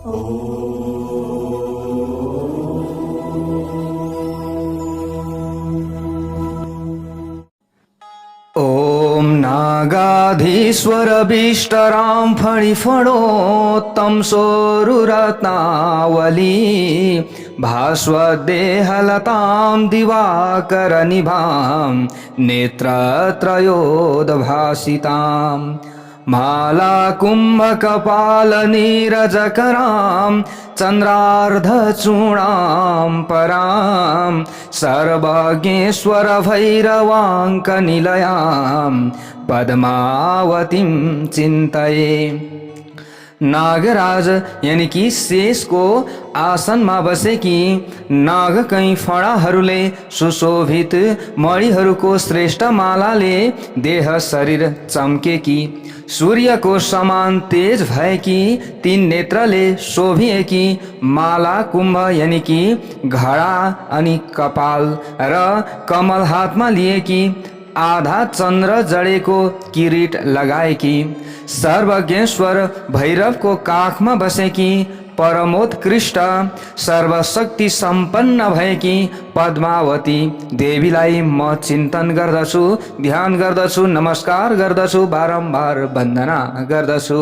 ॐ नागाधीश्वरभीष्टरां फणिफणोत्तम सोरुरत्नावली भास्वदेहलतां दिवाकरनिभां नेत्रत्रयोदभासितां मालाकुम्भकपालनीरजकरां चन्द्रार्धचूणां परां सर्वज्ञेश्वरभैरवाङ्कनिलयां पद्मावतीं चिन्तये। नागराज यानी कि शेषको आसनमा बसेकी नागकै फणाहरूले सुशोभित मणिहरूको श्रेष्ठ मालाले देह शरीर चम्केकी, सूर्यको समान तेज भएकी तीन नेत्रले शोभिएकी माला कुम्भ यानी कि घडा अनि कपाल र कमल हातमा लिएकी आधा चन्द्र जडेको किरीट लगाएकी सर्वज्ञेश्वर भैरवको काखमा बसेकी परमोत्कृष्ट सर्वशक्ति सम्पन्न भएकी पद्मावती देवीलाई म चिन्तन गर्दछु, ध्यान गर्दछु, नमस्कार गर्दछु, बारम्बार वन्दना गर्दछु।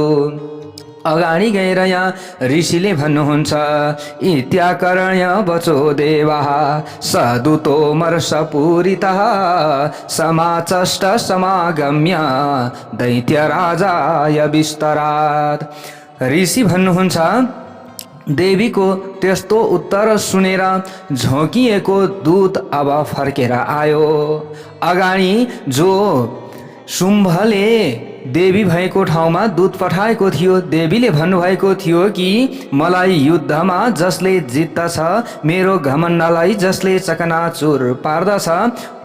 अगाडि गएर यहाँ ऋषिले भन्नुहुन्छ, इत्याकर्ण्य वचो देवाः सदूतो मर्षपूरितः समाचष्ट समागम्य दैत्यराजाय विस्तरात्। ऋषि भन्नुहुन्छ, देवीको त्यस्तो उत्तर सुनेर झोकिएको दूत अब फर्केर आयो। अगाडि जो शुम्भले देवी भएको ठाउँमा दूत पठाएको थियो, देवीले भन्नुभएको थियो कि मलाई युद्धमा जसले जित्दछ, मेरो घमण्डलाई जसले चकनाचुर पार्दछ,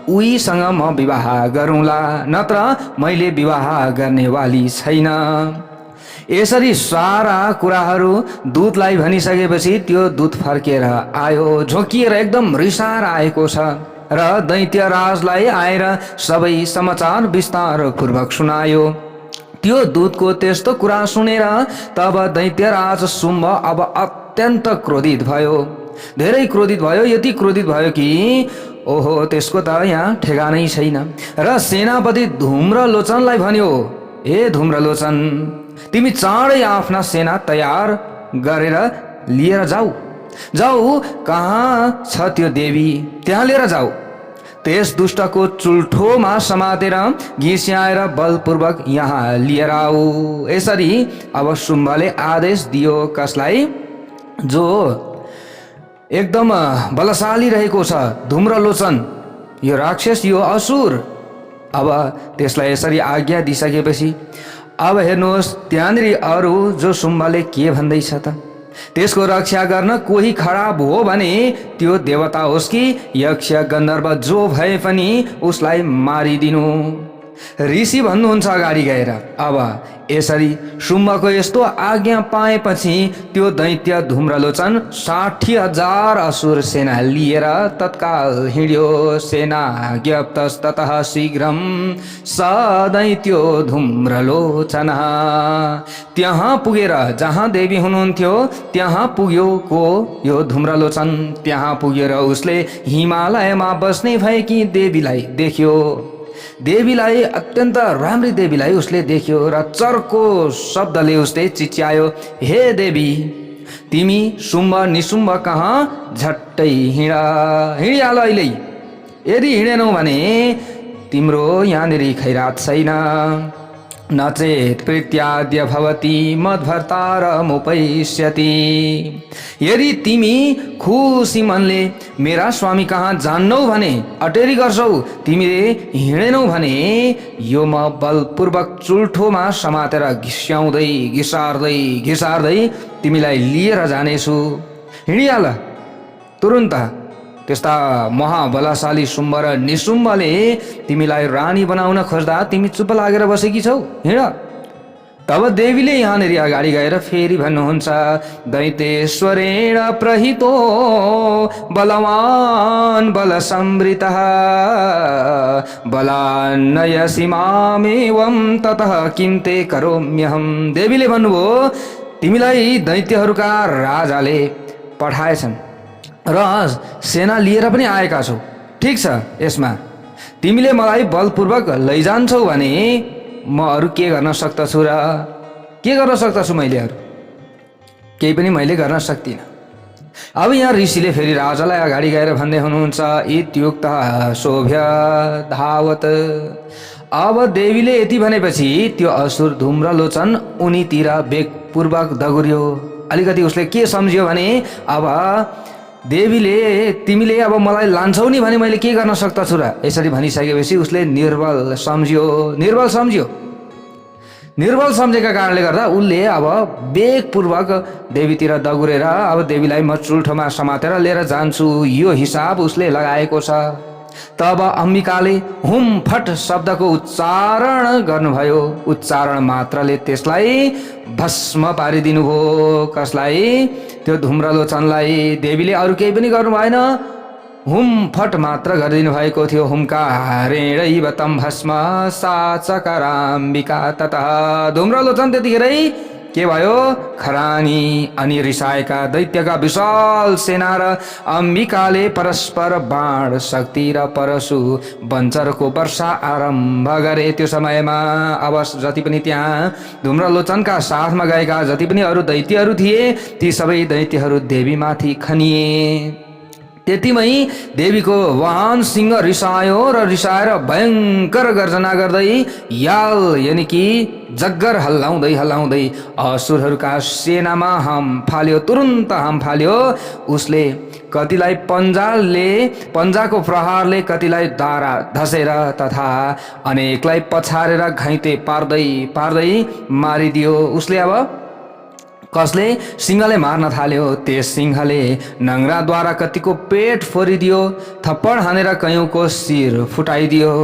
उहीसँग म विवाह गरौँला, नत्र मैले विवाह गर्नेवाली छैन। यसरी सारा कुराहरू दूतलाई भनिसकेपछि त्यो दूत फर्केर आयो, झोकिएर एकदम रिसाएर आएको छ र दैत्यराजलाई आएर सबै समाचार विस्तार पूर्वक सुनायो। त्यो दूतको त्यस्तो कुरा सुनेर तब दैत्यराज शुम्भ अब अत्यन्त क्रोधित भयो, धेरै क्रोधित भयो, यति क्रोधित भयो कि ओहो त्यसको त यहाँ ठेगानै छैन। र सेनापति धूम्रलोचनलाई भन्यो, ए धूम्रलोचन, तिमी चाँडै आफ्ना सेना तयार गरेर लिएर जाऊ, कहाँ छ त्यो देवी त्यहाँ लिएर जाऊ, त्यस दुष्टको चुल्ठोमा समातेर घिस्याएर बलपूर्वक यहाँ लिएर आऊ। यसरी अब शुम्भले आदेश दियो, कसलाई? जो एकदम बलशाली रहेको छ धूम्रलोचन, यो राक्षस, यो असुर। अब त्यसलाई यसरी आज्ञा दिइसकेपछि अब हेर्नुहोस् त्यहाँनिर अरू जो शुम्भले के भन्दैछ त, त्यसको रक्षा गर्न कोही खडा भयो भने त्यो देवता होस् कि यक्ष गन्धर्व जो भए पनि उसलाई मारिदिनु। ऋषि भन्नुहुन्छ अगाडि गएर। अब यसरी शुम्भको यस्तो आज्ञा पाएपछि त्यो दैत्य धूम्रलोचन 60,000 असुर सेना लिएर तत्काल हिँड्यो। सेना ज्ञप्तस्ततः शीघ्रं स दैत्यो धूम्रलोचन। त्यहाँ पुगेर जहाँ देवी हुनुहुन्थ्यो त्यहाँ पुग्यो को यो धूम्रलोचन। त्यहाँ पुगेर उसले हिमालयमा बस्ने भएकी देवीलाई देख्यो। देवीलाई, अत्यन्त राम्री देवीलाई उसले देख्यो र चर्को शब्दले उसले चिच्यायो, हे देवी, तिमी शुम्भ निशुम्भ कहाँ झट्टै हिँडिहाल अहिले। यदि हिँडेनौ भने तिम्रो यहाँनिर खैरात छैन। नचेत प्रीत्याद्य भवती मद्भर्तारमुपैष्यति। यदि तिमी खुसी मनले मेरा स्वामी कहाँ जान्नौ भने, अटेरी गर्छौ, तिमीले हिँडेनौ भने यो म बलपूर्वक चुल्ठोमा समातेर घिस्याउँदै घिसार्दै तिमीलाई लिएर जानेछु। हिँडिहाल तुरुन्त। त्यस्ता महाबलशाली शुम्भ र निशुम्भले तिमीलाई रानी बनाउन खोज्दा तिमी चुप लागेर बसेकी छौ, हिँड। तब देवीले यहाँनिर अगाडि गएर फेरि भन्नुहुन्छ, दैतेश्वरेण प्रहितो बलवान बलसंवृतः बलान्नयसि मामेवं ततः किं ते करोम्यहम्। देवीले भन्नुभयो, तिमीलाई दैत्यहरूका राजाले पठाएछन् र सेना लिएर पनि आएका छौ। ठिक छ, यसमा तिमीले मलाई बलपूर्वक लैजान्छौ भने म अरू के गर्न सक्दछु र? के गर्न सक्दछु मैले? अरू केही पनि मैले गर्न सक्दिनँ। अब यहाँ ऋषिले फेरि राजालाई अगाडि गएर भन्दै हुनुहुन्छ, इत्युक्त शोभ्य धावत। अब देवीले यति भनेपछि त्यो असुर धूम्रलोचन उनीतिर वेगपूर्वक दगुर्यो। अलिकति उसले के सम्झ्यो भने अब देवीले तिमीले अब मलाई लान्छौ नि भने मैले के गर्न सक्दछु र? यसरी भनिसकेपछि उसले निर्बल सम्झ्यो। निर्बल सम्झेका कारणले गर्दा उसले अब वेगपूर्वक देवीतिर दगुरेर अब देवीलाई म चुल्ठोमा समातेर लिएर जान्छु, यो हिसाब उसले लगाएको छ। तब अम्बिकाले हुम फट शब्दको उच्चारण गर्नुभयो। उच्चारण मात्रले त्यसलाई भस्म पारिदिनु भयो। कसलाई? त्यो धूम्रलोचनलाई। देवीले अरू केही पनि गर्नु भएन, हुम फट मात्र गरिदिनु भएको थियो। हुमकारेणैव तं भस्म सा चकराम्बिका ततः। धूम्रलोचन त्यतिखेरै के भयो? खरानी। अनि रिसाएका दैत्यका विशाल सेना र अम्बिकाले परस्पर बाण शक्ति र परशु वञ्चरको वर्षा आरम्भ गरे। त्यो समयमा अब जति पनि त्यहाँ धूम्रलोचनका साथमा गएका जति पनि अरू दैत्यहरू थिए ती सबै दैत्यहरू देवीमाथि खनिए। त्यतिमै देवीको वाहन सिंह रिसायो र रिसाएर भयङ्कर गर्जना गर्दै याल यानि कि जग्गर हल्लाउँदै असुरहरूका सेनामा हम फाल्यो। तुरुन्त हम फाल्यो। उसले कतिलाई पन्जाको प्रहारले कतिलाई दारा धसेर तथा अनेकलाई पछारेर घाइते पार्दै मारिदियो। उसले अब कसले? सिंहले मार्न थाल्यो। त्यस सिंहले नङ्ग्राद्वारा कतिको पेट फोरिदियो, थप्पड हानेर कयौँको शिर फुटाइदियो।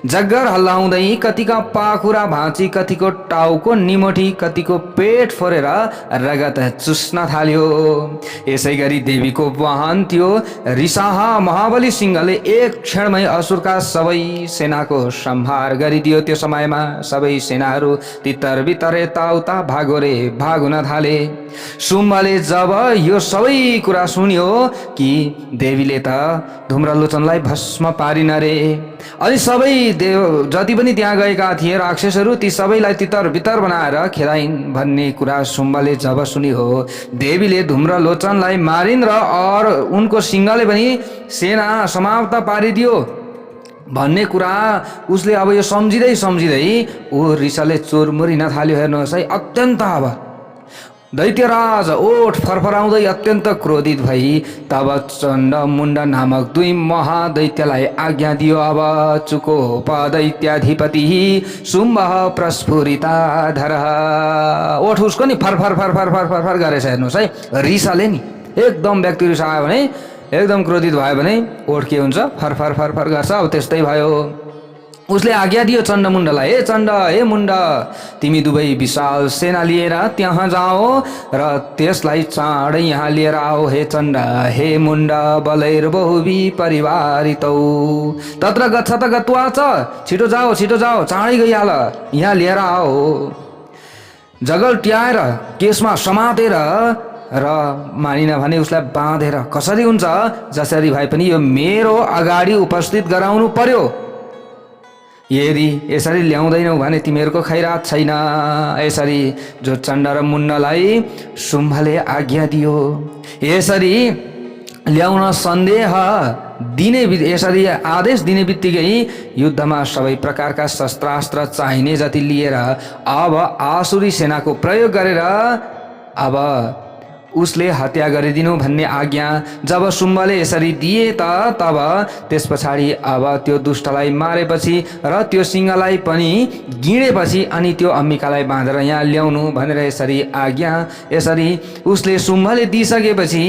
जग्गर हल्लाउँदै कतिका पाखुरा भाँची, कतिको टाउको निमोठी, कतिको पेट फोरेर रगत चुस्न थाल्यो। यसै गरी देवीको वाहन त्यो रिसाहा महाबली सिंहले एक क्षणमै असुरका सबै सेनाको संहार गरिदियो। त्यो समयमा सबै सेनाहरू तितर बितर यताउता भागुन थाले। शुम्भले जब यो सबै कुरा सुन्यो कि देवीले त धूम्रलोचनलाई भस्म पारिन रे, अनि सबै जति पनि त्यहाँ गएका थिए राक्षसहरू ती सबैलाई तितर बितर बनाएर खेदाइन् भन्ने कुरा शुम्भले जब सुन्यो, देवीले धूम्रलोचनलाई मारिन् र उनको सिंहले पनि सेना समाप्त पारिदियो भन्ने कुरा उसले अब यो सम्झिँदै ऊ रिसले चोरमुरिन थाल्यो। हेर्नुहोस् है, अत्यन्त अब दैत्यराज ओठ फरफराउँदै अत्यन्त क्रोधित भई तब चण्ड मुण्ड नामक दुई महादैत्यलाई आज्ञा दियो। अब चुकोपदैत्याधिपति शुम्भ प्रस्फुरिताधर। ओठ उसको नि फर गरेछ। हेर्नुहोस् है, रिसाले नि एकदम व्यक्ति रिसायो भने, एकदम क्रोधित भयो भने ओठ के हुन्छ? फर गर्छ। अब त्यस्तै भयो। उसले आज्ञा दियो चण्डमुण्डलाई, हे चण्ड, हे मुण्ड, तिमी दुवै विशाल सेना लिएर त्यहाँ जाओ र त्यसलाई चाँडै यहाँ लिएर आओ। हे चण्ड, हे मुण्ड, बलैर्बहुवी परिवारितौ तत्र गच्छत गत्वा च। छिटो जाओ, चाँडै गइहाल, यहाँ लिएर आओ। जगल ट्याएर केसमा समातेर र मानिन भने उसलाई बाँधेर कसरी हुन्छ? जसरी भए पनि यो मेरो अगाडि उपस्थित गराउनु पर्यो। यदि यसरी ल्याउँदैनौ भने तिमीहरूको खैरात छैन। यसरी जो चण्ड र मुण्डलाई शुम्भले आज्ञा दियो। यसरी ल्याउन सन्देह दिने, यसरी आदेश दिने बित्तिकै युद्धमा सबै प्रकारका शस्त्रास्त्र चाहिने जति लिएर अब आसुरी सेनाको प्रयोग गरेर अब उसले हत्या गरिदिनु भन्ने आज्ञा जब शुम्भले यसरी दिए त तब त्यस पछाडि अब त्यो दुष्टलाई मारेपछि र त्यो सिंहलाई पनि गिडेपछि अनि त्यो अम्बिकालाई बाँधेर यहाँ ल्याउनु भनेर यसरी आज्ञा यसरी उसले शुम्भले दिइसकेपछि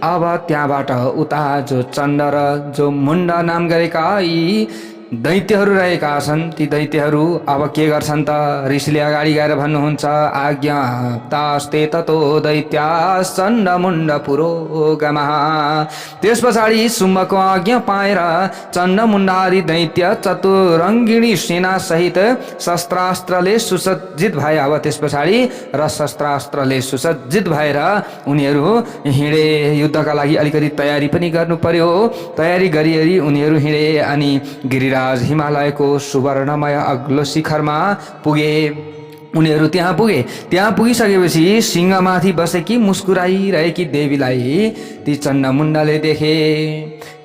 अब त्यहाँबाट उता जो चण्ड र जो मुण्ड नाम गरेका यी दैत्यहरू रहेका छन्। ती दैत्यहरू अब के गर्छन् त? ऋषिले अगाडि गएर भन्नुहुन्छ, आज्ञा तास्ते ततो दैत्याश्चण्ड मुण्ड पुरोगमः। त्यस पछाडि शुम्भको आज्ञा पाएर चण्ड मुण्डादि दैत्य चतुरङ्गिणी सेना सहित शस्त्रास्त्रले सुसज्जित भए। अब त्यस पछाडि र शस्त्रास्त्रले सुसज्जित भएर उनीहरू हिँडे। युद्धका लागि अलिकति तयारी पनि गर्नु पर्यो। तयारी गरी उनीहरू हिँडे अनि गिरिराज हिमालयको सुवर्णमय अग्लो शिखरमा पुगे। उनीहरू त्यहाँ पुगे। त्यहाँ पुगिसकेपछि सिंहमाथि बसेकी मुस्कुराइरहेकी देवीलाई ती चण्डमुण्डले देखे।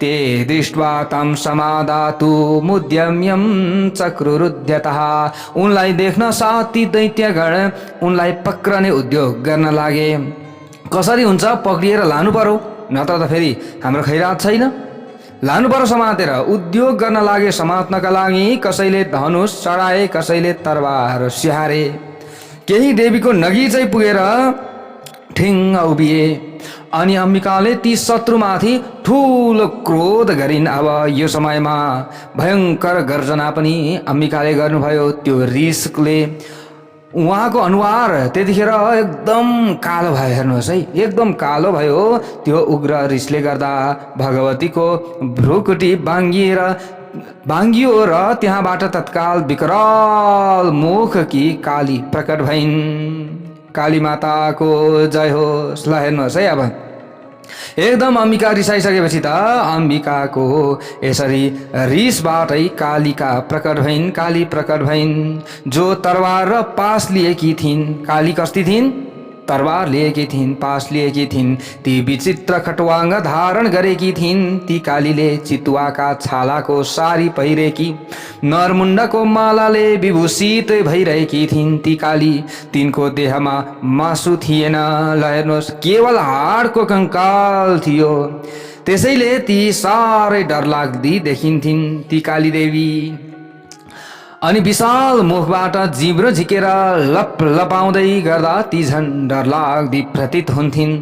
ते दृष्ट्वा तं समादातु मुद्यम्यं चक्रुरुध्यतः। उनलाई देख्न साथ ती दैत्यगण उनलाई पक्रने उद्योग गर्न लागे। कसरी हुन्छ? पक्रिएर लानु पर्यो, नत्र त फेरि हाम्रो खैरात छैन। लानु पर्यो समातेर। उद्योग गर्न लागे समात्नका लागि। कसैले धनुष चढाए, कसैले तरबार स्याहारे। केही देवीको नगिचै पुगेर ठिङ्ग उभिए। अनि अम्बिकाले ती शत्रुमाथि ठुलो क्रोध गरिन्। अब यो समयमा भयङ्कर गर्जना पनि अम्बिकाले गर्नुभयो। त्यो रिसले उहाँको अनुहार त्यतिखेर एकदम कालो भयो। हेर्नुहोस् है, एकदम कालो भयो। त्यो उग्र रिसले गर्दा भगवतीको भ्रुकुटी बाङ्गियो र त्यहाँबाट तत्काल विकराल मुखकी काली प्रकट भइन्। काली माताको जय होस्। ल हेर्नुहोस् है, अब एकदम अम्बिका रिसाइसकेपछि त अम्बिकाको यसरी रिसबाटै कालिका प्रकट भइन्। काली प्रकट भइन् जो तरबार र पास लिएकी थिइन्। काली कस्ती थिइन्? तरबार लिएकी थिइन्, पास लिएकी थिइन्। ती विचित्र खटवाङ्ग धारण गरेकी थिइन्। ती कालीले चितुवाका छालाको सारी पहिरेकी, नरमुण्डको मालाले विभूषित भइरहेकी थिइन्। ती काली, तिनको देहमा मासु थिएन। ल हेर्नुहोस्, केवल हाडको कङ्काल थियो। त्यसैले ती साह्रै डरलाग्दी देखिन्थिन् ती काली देवी। अनि विशाल मुखबाट जिब्रो झिकेर लप लपाउँदै गर्दा ती झन् डरलाग्दी प्रतीत हुन्थिन्।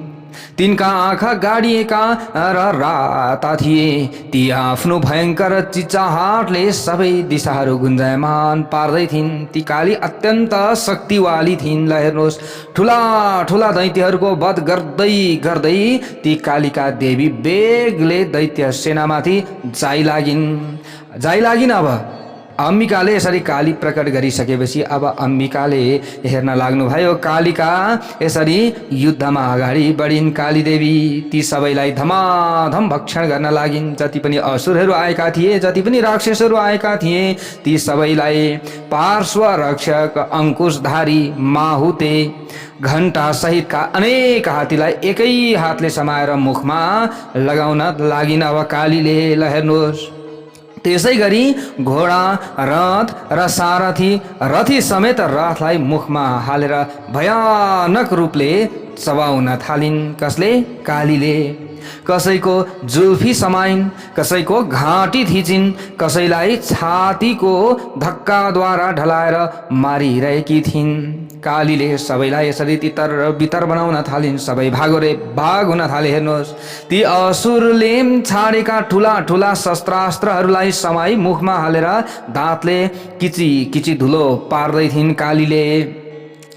तिनका आँखा गाडिएका र राता थिए। ती आफ्नो भयङ्कर चिच्चाहाटले सबै दिशाहरू गुन्जायमान पार्दै थिइन्। ती काली अत्यन्त शक्तिवाली थिइन्। ल हेर्नुहोस्, ठुला ठुला दैत्यहरूको वध गर्दै गर्दै ती कालिका देवी बेगले दैत्य सेनामाथि जाइलागिन्। अब अम्बिकाले यसरी काली प्रकट गरिसकेपछि अब अम्बिकाले हेर्न लाग्नुभयो। कालिका यसरी युद्धमा अगाडि बढिन्। काली देवी ती सबैलाई धमाधम भक्षण गर्न लागिन्। जति पनि असुरहरू आएका थिए, जति पनि राक्षसहरू आएका थिए, ती सबैलाई पार्श्व रक्षक, अङ्कुशधारी, माहुते, घण्टा सहितका अनेक हात्तीलाई एकै हातले समाएर मुखमा लगाउन लागिन्। अब कालीले ल हेर्नुहोस्, त्यसै गरी घोडा, रथ र सारथी, रथी समेत रथलाई मुखमा हालेर भयानक रूपले चबाउन थालिन्। कसले? कालीले। कसैको जुल्फी समाइन्, कसैको घाँटी थिचिन्, कसैलाई छातीको धक्काद्वारा ढलाएर मारिरहेकी थिइन्। कालीले सबैलाई यसरी तितर बितर बनाउन थालिन्। सबै भागोरे भाग हुन थाले। हेर्नुहोस्, ती असुरले छाडेका ठुला ठुला शस्त्रास्त्रहरूलाई समाई मुखमा हालेर दाँतले किची किची धुलो पार्दै थिइन् कालीले।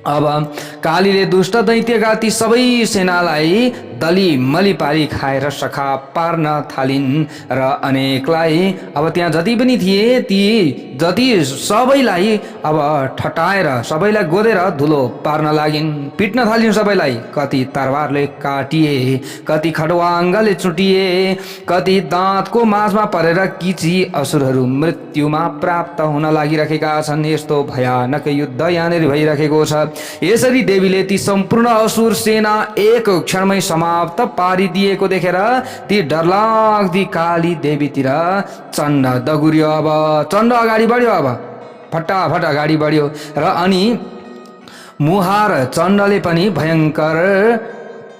अब कालीले दुष्ट दैत्यका ती सबै सेनालाई दलीमली पारी खाएर सखा पार्न थालिन् र अनेकलाई अब त्यहाँ जति पनि थिए ती जति सबैलाई अब ठटाएर सबैलाई गोदेर धुलो पार्न लागिन्। पिट्न थालिन् सबैलाई। कति तरबारले काटिए, कति खडवाङ्गले चुटिए, कति दाँतको माझमा परेर किची असुरहरू मृत्युमा प्राप्त हुन लागिरहेका छन्। यस्तो भयानक युद्ध यहाँनिर भइरहेको छ। यसरी देवीले ती सम्पूर्ण असुर सेना एक क्षणमै समाप्त पारिदिएको देखेर ती डरलाग्दी काली देवीतिर चण्ड दगुर्यो। अब चण्ड अगाडि बढ्यो। अब फटाफट अगाडि बढ्यो र अनि मुहार चण्डले पनि भयङ्कर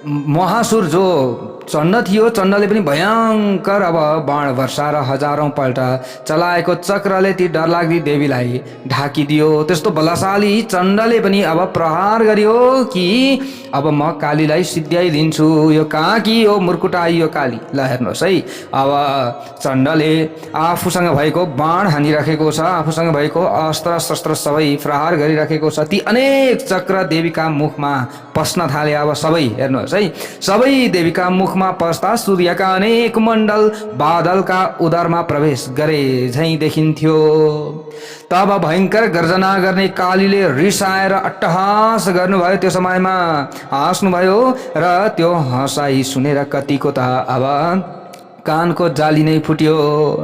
महासुर जो चण्ड थियो। चण्डले पनि भयङ्कर अब बाण वर्षा र हजारौं पल्ट चलाएको चक्रले ती डरलाग्दी देवीलाई ढाकिदियो। त्यस्तो बलशाली चण्डले पनि अब प्रहार गर्यो कि अब म कालीलाई सिद्ध्याइदिन्छु। यो कहाँ कि यो मुर्कुटाई यो काली। ल हेर्नुहोस् है, अब चण्डले आफूसँग भएको बाण हानिराखेको छ, आफूसँग भएको अस्त्र शस्त्र सबै प्रहार गरिराखेको छ। ती अनेक चक्र देवीका मुखमा पस्न थाले। अब सबै हेर्नुहोस् है, सबै देवीका मुखमा पस्दा सूर्यका अनेक मण्डल बादलका उदरमा प्रवेश गरे झैं देखिन्थ्यो। तब भयङ्कर गर्जना गर्ने कालीले रिसाएर अट्टहास गर्नुभयो। त्यो समयमा हाँस्नुभयो र त्यो हँसाइ सुनेर कतिको त अब कानको जाली नै फुट्यो।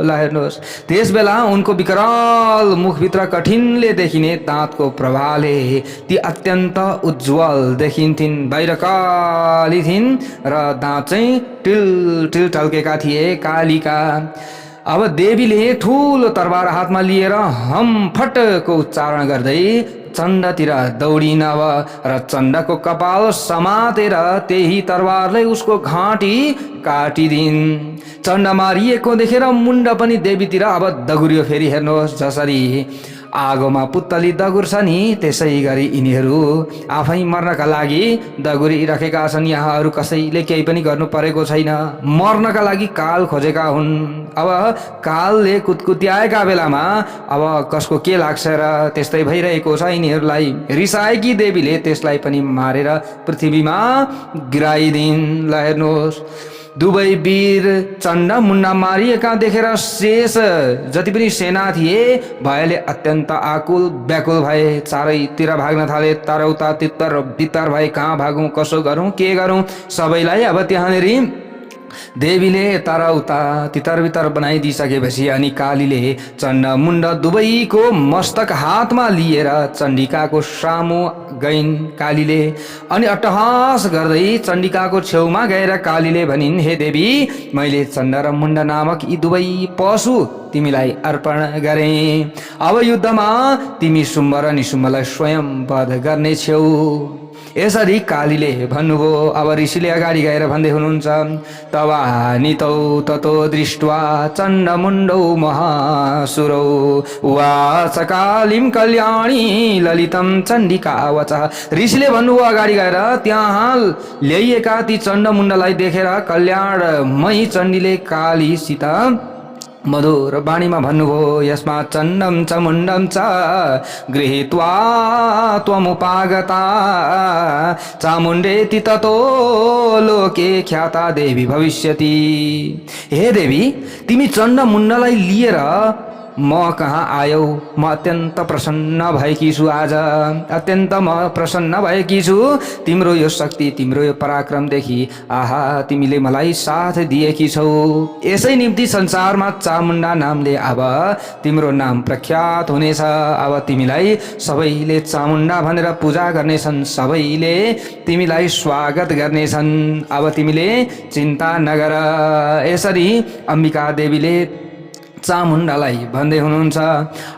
ल हेर्नुहोस्, त्यस बेला उनको विकराल मुखभित्र कठिनले देखिने दाँतको प्रभावले ती अत्यन्त उज्जवल देखिन्थिन्। बाहिर काली थिइन् र दाँत चाहिँ टिल टिल टल्केका थिए कालीका। अब देवीले ठुलो तरबार हातमा लिएर हम फटको उच्चारण गर्दै चण्डतिर दौडिन। अब र चण्डको कपाल समातेर त्यही तरबारले उसको घाँटी काटिदिन्। चण्ड मारिएको देखेर मुण्ड पनि देवीतिर अब दगुर्यो। फेरि हेर्नुहोस्, जसरी आगोमा पुत्तली दगुर्छ नि त्यसै गरी यिनीहरू आफै मर्नका लागि दगुरिरहेका छन्। यहाँ अरू कसैले केही पनि गर्नु परेको छैन, मर्नका लागि काल खोजेका हुन्। अब कालले कुतकुत्याएका बेलामा अब कसको के लाग्छ र त्यस्तै भइरहेको छ यिनीहरूलाई। रिसाएकी देवीले त्यसलाई पनि मारेर पृथ्वीमा गिराइदिन्। ल हेर्नुहोस्, दुवै वीर चण्ड मुण्डा मारिएका देखेर शेष जति पनि सेना थिए भयले अत्यन्त आकुल व्याकुल भए। चारैतिर भाग्न थाले, तरौता तितर बितर भए। कहाँ भागौँ, कसो गरौँ, के गरौँ। सबैलाई अब त्यहाँनेरि देवीले तरौता तितर बितर बनाइदिइसकेपछि अनि कालीले चण्ड मुण्ड दुवैको मस्तक हातमा लिएर चण्डिकाको सामु गइन् कालीले। अनि अट्टहास गर्दै चण्डिकाको छेउमा गएर कालीले भनिन्, हे देवी, मैले चण्ड र मुण्ड नामक यी दुवै पशु तिमीलाई अर्पण गरे। अब युद्धमा तिमी शुम्भ र निशुम्भलाई स्वयं वध गर्नेछौ। यसरी कालीले भन्नुभयो। अब ऋषिले अगाडि गएर भन्दै हुनुहुन्छ, तवानितौ ततो दृष्ट्वा चण्डमुण्डौ महासुरौ उवाच कालीं कल्याणी ललितं चण्डिका वचः। ऋषिले भन्नुभयो अगाडि गएर, त्यहाँ ल्याइएका ती चण्डमुण्डलाई देखेर कल्याणमयी चण्डीले कालीसित मधुर वाणीमा भन्नुभयो, यस्मात् चण्डं च मुण्डं च गृहीत्वा त्वमुपागता चामुण्डेति ततो लोके ख्याता देवी भविष्यति। हे देवी, तिमी चण्ड मुण्डलाई लिएर म कहाँ आयौ। म अत्यन्त प्रसन्न भएकी छु। आज अत्यन्त म प्रसन्न भएकी छु तिम्रो यो शक्ति, तिम्रो यो पराक्रमदेखि। आहा, तिमीले मलाई साथ दिएकी छौ। यसै निम्ति संसारमा चामुण्डा नामले अब तिम्रो नाम प्रख्यात हुनेछ। अब तिमीलाई सबैले चामुण्डा भनेर पूजा गर्नेछन्, सबैले तिमीलाई स्वागत गर्नेछन्। अब तिमीले चिन्ता नगर। यसरी अम्बिका देवीले चामुण्डालाई भन्दै हुनुहुन्छ।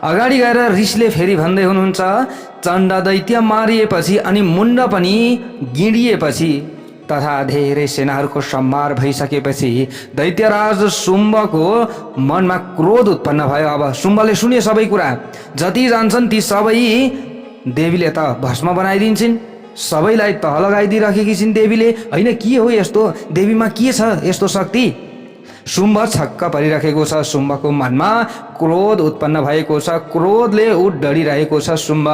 अगाडि गएर ऋषिले फेरि भन्दै हुनुहुन्छ, चण्ड दैत्य मारिएपछि अनि मुण्ड पनि गिडिएपछि तथा धेरै सेनाहरूको संहार भइसकेपछि दैत्यराज शुम्भको मनमा क्रोध उत्पन्न भयो। अब शुम्भले सुने सबै कुरा, जति जान्छन् ती सबै देवीले त भस्म बनाइदिन्छन्, सबैलाई तह लगाइदिइराखेकी छिन् देवीले। होइन, के हो यस्तो, देवीमा के छ यस्तो शक्ति। शुम्भ छक्क परिरहेको छ। शुम्भको मनमा क्रोध उत्पन्न भएको छ, क्रोधले ऊ डरिरहेको छ शुम्भ।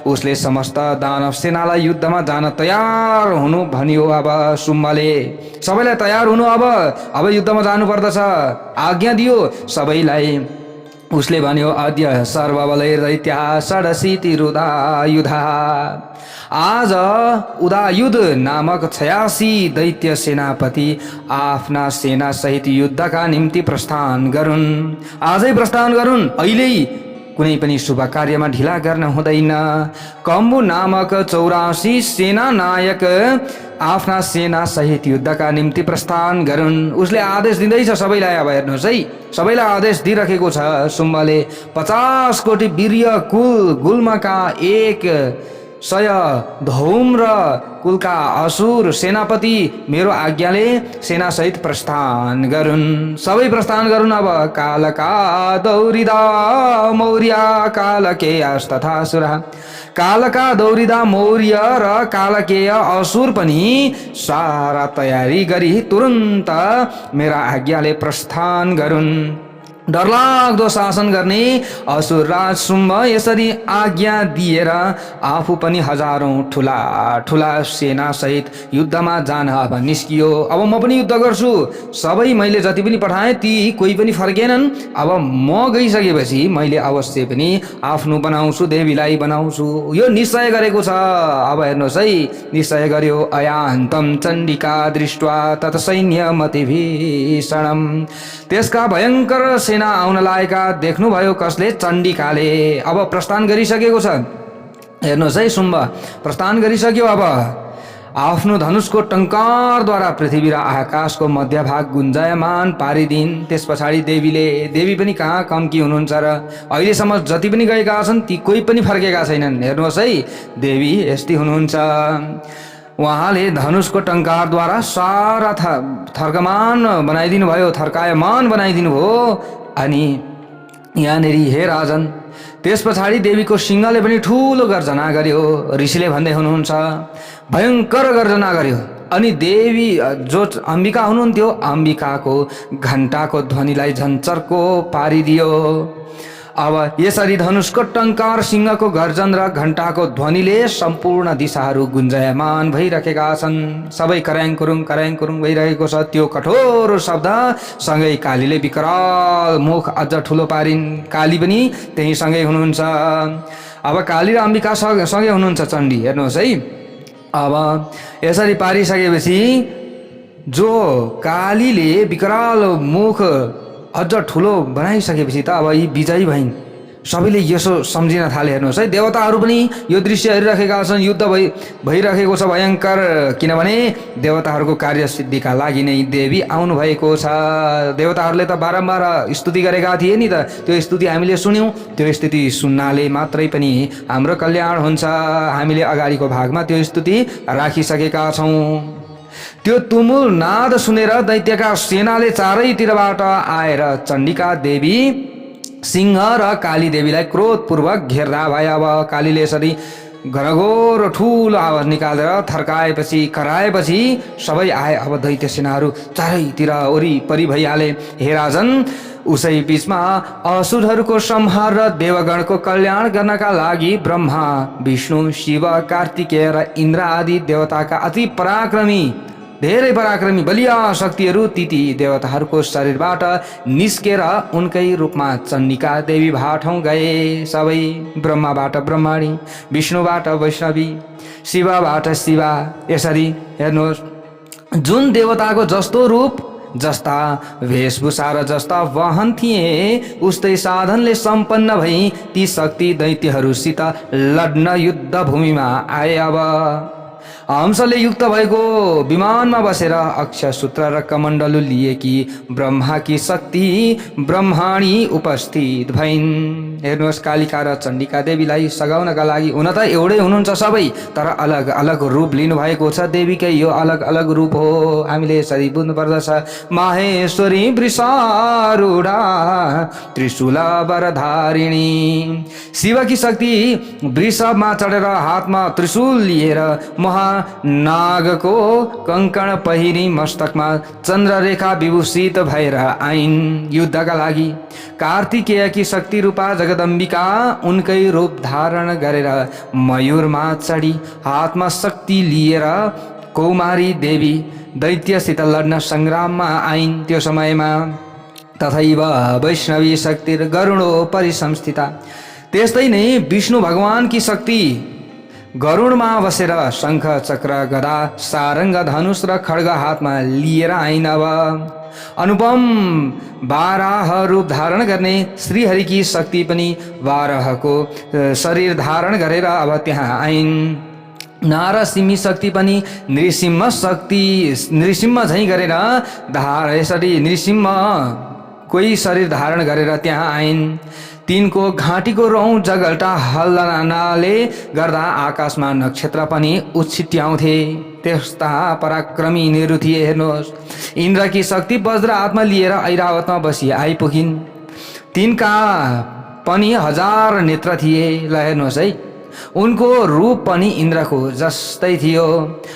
उसले समस्त दानव सेनालाई युद्धमा जान तयार हुनु भनियो। अब शुम्भले सबैलाई तयार हुनु, अब युद्धमा जानु पर्दछ आज्ञा दियो सबैलाई। उसले भन्यो, अद्य सर्वबलैर्दैत्या षडशीतिरुदायुधा। आज उदायुध नामक 86 दैत्य सेनापति आफ्ना सेना सहित युद्धका निम्ति प्रस्थान गरून्। आजै प्रस्थान गरून्, अहिल्यै कुनै पनि शुभ कार्यमा ढिला गर्न हुँदैन। कम्बु नामक 84 सेना नायक आफ्ना सेना सहित युद्धका निम्ति प्रस्थान गरून्। उसले आदेश दिँदैछ सबैलाई। अब हेर्नुहोस् है, सबैलाई आदेश दिइरहेको छ शुम्भले। 50 कोटी वीर्य कुल गुल्मका एक सय धौम र कुलका असुर सेनापति मेरो आज्ञाले सेनासहित प्रस्थान गरून्। सबै प्रस्थान गरून्। अब कालका दौरिदा मौर्य कालकेयस्तथा असुरा। कालका दौरिदा मौर्य र कालकेय असुर पनि सारा तयारी गरी तुरन्त मेरा आज्ञाले प्रस्थान गरून्। डरलाग्दो शासन गर्ने असुरराज शुम्भ यसरी आज्ञा दिएर आफू पनि हजारौं ठुला ठुला सेना सहित युद्धमा जान अब निस्कियो। अब म पनि युद्ध गर्छु। सबै मैले जति पनि पठाएँ ती कोही पनि फर्केनन्। अब म गइसकेपछि मैले अवश्य पनि आफ्नो बनाउँछु, देवीलाई बनाउँछु, यो निश्चय गरेको छ। अब हेर्नुहोस् है, निश्चय गर्यो। अयान्तम चण्डिका दृष्ट्वा तत सैन्यमति भीषणम। त्यसका भयंकर सेना आउन लागेका देख्नुभयो कसले? चण्डिकाले। अब प्रस्थान गरिसकेको छ। हेर्नुहोस् है, शुम्भ प्रस्थान गरिसक्यो। अब आफ्नो धनुषको टङ्कारद्वारा पृथ्वी र आकाशको मध्यभाग गुन्जायमान पारिदिन्। त्यस पछाडि देवी पनि कहाँ कम्की हुनुहुन्छ र अहिलेसम्म जति पनि गएका छन् ती कोही पनि फर्केका छैनन्। हेर्नुहोस् है, देवी यस्ती हुनुहुन्छ। उहाँले धनुषको टङ्कारद्वारा सारा थर्कमान बनाइदिनु भयो, थर्कायमान बनाइदिनु भयो। अनि यहाँनेरि हे राजन, त्यस पछाडि देवीको सिंहले पनि ठुलो गर्जना गर्यो। ऋषिले भन्दै हुनुहुन्छ भयंकर गर्जना गर्यो। अनि देवी जो अम्बिका हुनुहुन्थ्यो, अम्बिकाको घण्टाको ध्वनिलाई झन्चर्को पारिदियो। अब यसरी धनुषको टङ्कार, सिंहको गर्जन र घण्टाको ध्वनिले सम्पूर्ण दिशाहरू गुन्जायमान भइरहेका छन्। सबै कराङ कुरुङ भइरहेको छ। त्यो कठोर शब्द सँगै कालीले विकराल मुख अझ ठुलो पारिन्। काली पनि त्यही सँगै हुनुहुन्छ। अब काली र अम्बिका सँगै हुनुहुन्छ चण्डी। हेर्नुहोस् है, अब यसरी पारिसकेपछि जो कालीले विकराल मुख अझ ठुलो बनाइसकेपछि त अब यी विजयी भइन्। सबैले यसो सम्झिन थाले। हेर्नुहोस् है, देवताहरू पनि यो दृश्य हेरिरहेका छन्। युद्ध भइरहेको छ भयंकर, किनभने देवताहरूको कार्यसिद्धिका लागि नै देवी आउनु भएको छ। देवताहरूले त बारम्बार स्तुति गरेका थिए नि त, त्यो स्तुति हामीले सुन्यौँ। त्यो स्तुति सुन्नाले मात्रै पनि हाम्रो कल्याण हुन्छ। हामीले अगाडिको भागमा त्यो स्तुति राखिसकेका छौँ। त्यो तुमुल नाद सुनेर दैत्यका सेनाले चारैतिरबाट आएर चण्डिका देवी, सिंह र काली देवीलाई क्रोधपूर्वक घेर्दा भए। अब कालीले यसरी घरघोर ठुलो आवाज निकालेर थर्काएपछि, कराएपछि सबै आए। अब दैत्य सेनाहरू चारैतिर वरिपरि भइहाले। हे राजन, उसै बीचमा असुरहरूको संहार र देवगणको कल्याण गर्नका लागि ब्रह्मा, विष्णु, शिव, कार्तिकेय र इन्द्र आदि देवताका अति पराक्रमी, धेरै पराक्रमी बलिया शक्तिहरू ती देवताहरूको शरीरबाट निस्केर उनकै रूपमा चण्डिका देवी भाठौँ गए। सबै ब्रह्माबाट ब्रह्माणी, विष्णुबाट वैष्णवी, शिवबाट शिवा। यसरी हेर्नुहोस्, जुन देवताको जस्तो रूप, जस्ता वेशभूषा र जस्ता वाहन थिए, उस्तै साधनले सम्पन्न भई ती शक्ति दैत्यहरूसित लड्न युद्ध भूमिमा आए। अब हंसले युक्त भएको विमानमा बसेर अक्षय सूत्र र कमण्डलु लिएकी ब्रह्माकी शक्ति ब्रह्माणी उपस्थित भइन्। हेर्नुहोस्, कालिका र चण्डिका देवीलाई सघाउनका लागि हुन त एउटै हुनुहुन्छ सबै, तर अलग अलग रूप लिनुभएको छ। देवीकै यो अलग अलग रूप हो। हामीले यसरी बुझ्नुपर्दछ। माहेश्वरी वृषारूढा त्रिशूल वरधारिणी। शिवकी शक्ति वृषभमा चढेर हातमा त्रिशूल लिएर नागको कंकण पहिरी मस्तकमा चन्द्ररेखा विभूषित भएर आइन् युद्धका लागि। कार्तिकेयकी शक्ति रूपा जगदम्बिका उनकै रूप धारण गरेर मयूरमा चढी हातमा शक्ति लिएर कौमारी देवी दैत्यसित लड्न सङ्ग्राममा आइन्। त्यो समयमा तथैव वैष्णवी शक्ति गरुडो परिसंस्थिता। त्यस्तै नै विष्णु भगवानकी शक्ति गरुडमा बसेर शङ्ख, चक्र, गदा, सारङ्ग, धनुष र खड्ग हातमा लिएर आइन्। अब अनुपम बाराह रूप धारण गर्ने श्रीहरिकी शक्ति पनि बाराहको शरीर धारण गरेर अब त्यहाँ आइन्। नारसिंही शक्ति पनि नृसिंह झैँ गरेर यसरी नृसिंह कोही शरीर धारण गरेर त्यहाँ आइन्। तिनको घाँटीको रौँ जगल्टा हल्लनाले गर्दा आकाशमा नक्षत्र पनि उछिट्याउँथे। त्यस्ता पराक्रमीहरू थिए। हेर्नुहोस्, इन्द्रकी शक्ति वज्र हातमा लिएर ऐरावतमा बसी आइपुगिन्। तिनका पनि 1000 नेत्र थिए। ल हेर्नुहोस् है, उनको रूप पनि इन्द्रको जस्तै थियो।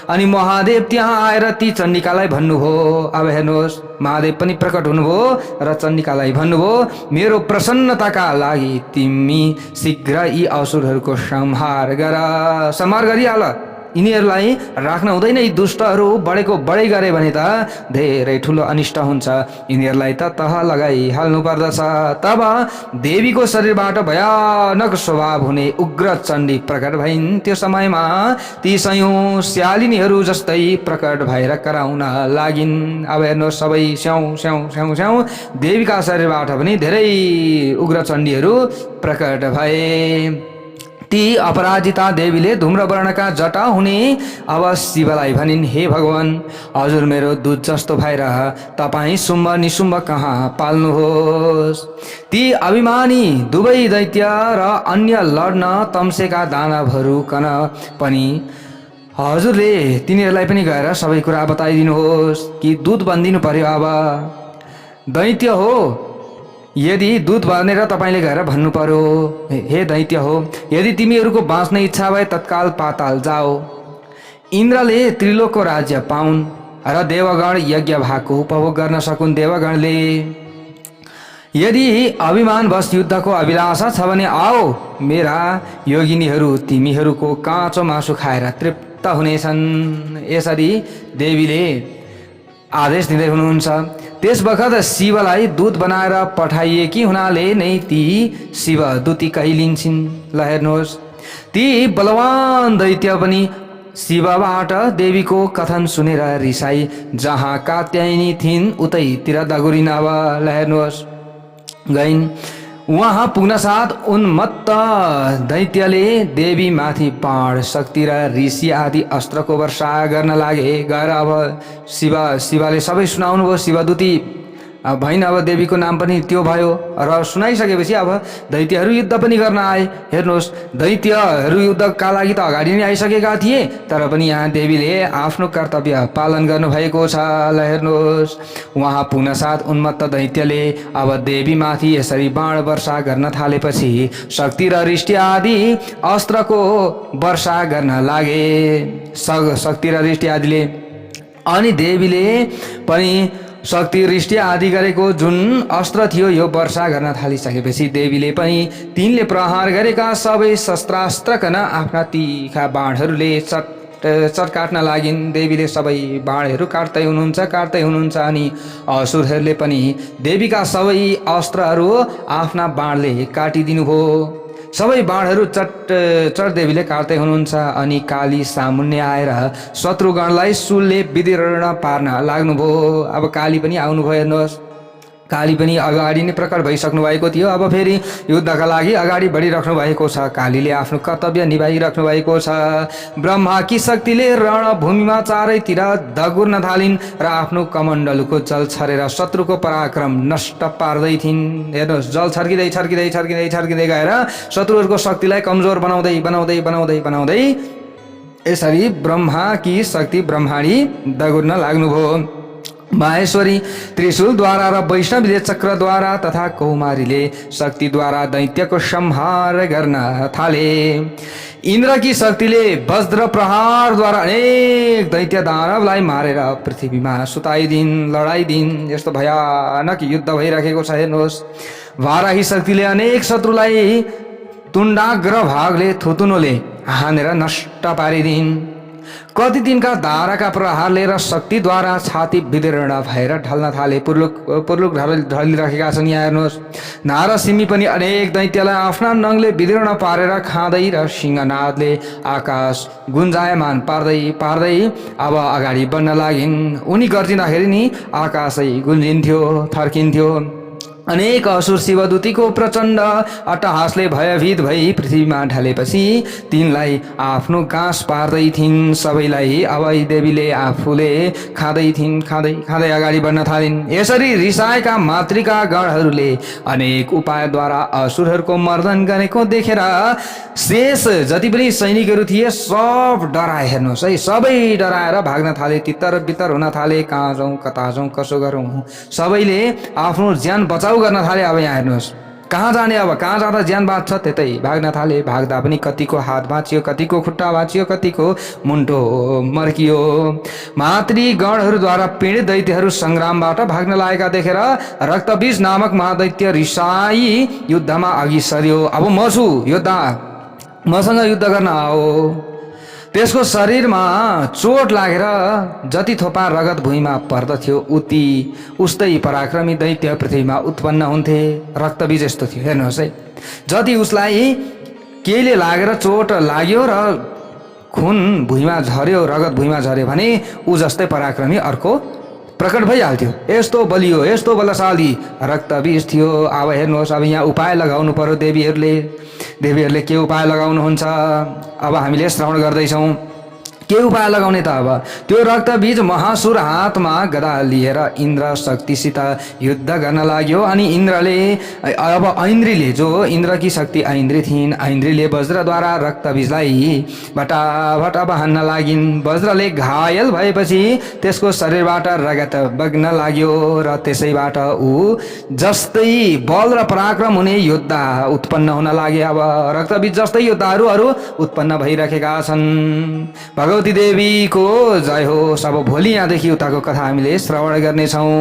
अनि महादेव त्यहाँ आएर ती चण्डिकालाई भन्नुभयो। अब हेर्नुहोस्, महादेव पनि प्रकट हुनुभयो र चण्डिकालाई भन्नुभयो, मेरो प्रसन्नताका लागि तिमी शीघ्र यी असुरहरूको संहार गरिहाल। यिनीहरूलाई राख्न हुँदैन। यी दुष्टहरू बढेको बढै गरे भने त धेरै ठुलो अनिष्ट हुन्छ। यिनीहरूलाई त तह लगाइहाल्नु पर्दछ। तब देवीको शरीरबाट भयानक स्वभाव हुने उग्र चण्डी प्रकट भइन्। त्यो समयमा ती सयौं स्यालिनीहरू जस्तै प्रकट भएर कराउन लागिन्। अब हेर्नु, सबै स्याउ स्याउ स्याउ स्याउ देवीका शरीरबाट पनि धेरै उग्र चण्डीहरू प्रकट भए। ती अपराजिता देवीले धूम्रवर्णका जटा हुने अब शिवलाई भनिन्, हे भगवान, हजुर मेरो दूत जस्तो भएर तपाईँ शुम्भ निशुम्भ कहाँ पाल्नुहोस्। ती अभिमानी दुवै दैत्य र अन्य लड्न तम्सेका दानवहरू कन पनि हजुरले तिनीहरूलाई पनि गएर सबै कुरा बताइदिनुहोस् कि दूत बनिदिनु पर्यो। अब दैत्य हो, यदि दूत बनेर तपाईँले गएर भन्नु पर्यो, हे दैत्य हो, यदि तिमीहरूको बाँच्ने इच्छा भए तत्काल पाताल जाओ। इन्द्रले त्रिलोकको राज्य पाउन् र देवगण यज्ञ भागको उपभोग गर्न सकुन्। देवगणले यदि अभिमानवश युद्धको अभिलाषा छ भने आओ, मेरा योगिनीहरू तिमीहरूको काँचो मासु खाएर तृप्त हुनेछन्। यसरी देवीले आदेश दिँदै हुनुहुन्छ। त्यस बखत शिवलाई दूत बनाएर पठाइएकी हुनाले नै ती शिवदूती कहिलिन्छन्। ल हेर्नुहोस्, ती बलवान दैत्य पनि शिवबाट देवीको कथन सुनेर रिसाई जहाँ कात्यायनी थिइन् उतैतिर दगुरिन्। अब ल हेर्नुहोस्, गइन्। वहाँ पुग्न साथ उन्मत्त दैत्यले देवी माथि बाण, शक्ति र ऋषि आदि अस्त्रको वर्षा गर्न लागे। गएर अब शिवले सबै सुनाउनु भयो। शिवदूती भइन्। अब देवीको नाम पनि त्यो भयो र सुनाइसकेपछि अब दैत्यहरू युद्ध पनि गर्न आए। हेर्नुहोस्, दैत्यहरू युद्धका लागि त अगाडि नै आइसकेका थिए, तर पनि यहाँ देवीले आफ्नो कर्तव्य पालन गर्नुभएको छ। ल हेर्नुहोस्, उहाँ पुग्न साथ उन्मत्त दैत्यले अब देवीमाथि यसरी बाण वर्षा गर्न थालेपछि शक्ति र ऋष्टि आदि अस्त्रको वर्षा गर्न लागे। शक्ति र ऋष्टि आदिले अनि देवीले पनि शक्ति ऋष्टि आदि गरेको जुन अस्त्र थियो यो वर्षा गर्न थालिसकेपछि देवीले पनि तिनले प्रहार गरेका सबै शस्त्रास्त्रकन आफ्ना तीखा बाणहरूले चट काट्न लागिन्। देवीले सबै बाणहरू काट्दै हुनुहुन्छ अनि असुरहरूले पनि देवीका सबै अस्त्रहरू आफ्ना बाणले काटिदिनु हो। सबै बाणहरू चट देवीले काट्दै हुनुहुन्छ। अनि काली सामुन्ने आएर शत्रुगणलाई शूलले विदीर्ण पार्न लाग्नुभयो। अब काली पनि आउनुभयो। हेर्नुहोस्, काली पनि अगाडि नै प्रकट भइसक्नु भएको थियो। अब फेरि युद्धका लागि अगाडि बढिराख्नु भएको छ। कालीले आफ्नो कर्तव्य निभाइराख्नु भएको छ। ब्रह्माकी शक्तिले रणभूमिमा चारैतिर दगुर्न थालिन् र आफ्नो कमण्डलुको जल छरेर शत्रुको पराक्रम नष्ट पार्दै थिइन्। हेर्नुहोस्, जल छर्किँदै गएर शत्रुहरूको शक्तिलाई कमजोर बनाउँदै यसरी ब्रह्माकी शक्ति ब्रह्माणी दगुर्न लाग्नुभयो। माहेश्वरी त्रिशूलद्वारा र वैष्णवीले चक्रद्वारा तथा कौमारीले शक्तिद्वारा दैत्यको संहार गर्न थाले। इन्द्रकी शक्तिले वज्र प्रहारद्वारा अनेक दैत्य दानवलाई मारेर पृथ्वीमा सुताइदिन्, लडाइदिन्। यस्तो भयानक युद्ध भइरहेको छ। हेर्नुहोस्, वाराही शक्तिले अनेक शत्रुलाई तुण्डाग्र भागले थुतुनोले हानेर नष्ट पारिदिन्। कति दिनका धाराका प्रहारले र शक्तिद्वारा छाती विदीर्ण भएर ढल्न थाले। पुर्लुक ढलिरहेका छन्। यहाँ हेर्नुहोस्, नारसिम्मी पनि अनेक दैत्यलाई आफ्ना नङले विदीर्ण पारेर खाँदै र सिंहनादले आकाश गुन्जायमान पार्दै अब अगाडि बढ्न लागिन्। उनी गर्जिँदाखेरि नि आकाशै गुन्जिन्थ्यो, थर्किन्थ्यो। अनेक असुर शिवदूतीको प्रचण्ड अट्टहासले भयभीत भई पृथ्वीमा ढलेपछि तिनलाई आफ्नो गाँस पार्दै थिइन्। सबैलाई अब देवीले आफूले खाँदै थिइन्। खाँदै खाँदै अगाडि बढ्न थालिन्। यसरी रिसाएका मातृका गणहरूले अनेक उपायद्वारा असुरहरूको मर्दन गरेको देखेर शेष जति पनि सैनिकहरू थिए सब डराए। हेर्नुहोस् है, सबै डराएर भाग्न थाले, तितर बितर हुन थाले। कहाँ जाउँ, कता जाउँ, कसो गरौँ, सबैले आफ्नो ज्यान बचाउ गर्न थाले। अब यहाँ हेर्नुहोस्, कहाँ जाने, अब कहाँ जाँदा ज्यान बाँच्छ, त्यतै भाग्न थाले। भाग्दा पनि कतिको हात भाँचियो, कतिको खुट्टा भाँचियो, कतिको मुन्टो मर्कियो। मातृगणहरूद्वारा पीडित दैत्यहरू सङ्ग्रामबाट भाग्न लागेका देखेर रक्तबीज नामक महादैत्य रिसाई युद्धमा अघि सर्यो। अब म छु योद्धा, मसँग युद्ध गर्न आओ। त्यसको शरीरमा चोट लागेर जति थोपा रगत भुइँमा पर्दथ्यो उस्तै पराक्रमी दैत्य पृथ्वीमा उत्पन्न हुन्थे। रक्तबीज यस्तो थियो, हेर्नुहोस् है। जति उसलाई केहीले लागेर चोट लाग्यो र खुन भुइँमा झर्यो, रगत भुइँमा झर्यो भने ऊ जस्तै पराक्रमी अर्को प्रकट भइहाल्थ्यो। यस्तो बलियो, यस्तो बलशाली रक्तबीज थियो। अब हेर्नुहोस्, अब यहाँ उपाय लगाउनु पर्यो देवीहरूले के उपाय लगाउनुहुन्छ अब हामीले श्रवण गर्दैछौँ। के उपाय लगाउने त? अब त्यो रक्तबीज महासुर हातमा गदा लिएर इन्द्र शक्तिसित युद्ध गर्न लाग्यो। अनि अब ऐन्द्रीले, जो इन्द्रकी शक्ति ऐन्द्री थिइन्, ऐन्द्रीले वज्रद्वारा रक्तबीजलाई भटाभट अब हान्न लागिन्। वज्रले घायल भएपछि त्यसको शरीरबाट रगत बग्न लाग्यो र त्यसैबाट ऊ जस्तै बल र पराक्रम हुने योद्धा उत्पन्न हुन लागे। अब रक्तबीज जस्तै योद्धाहरू उत्पन्न भइरहेका छन्। भगवती देवीको जय होस्। अब भोलि यहाँदेखि उताको कथा हामीले श्रवण गर्नेछौँ।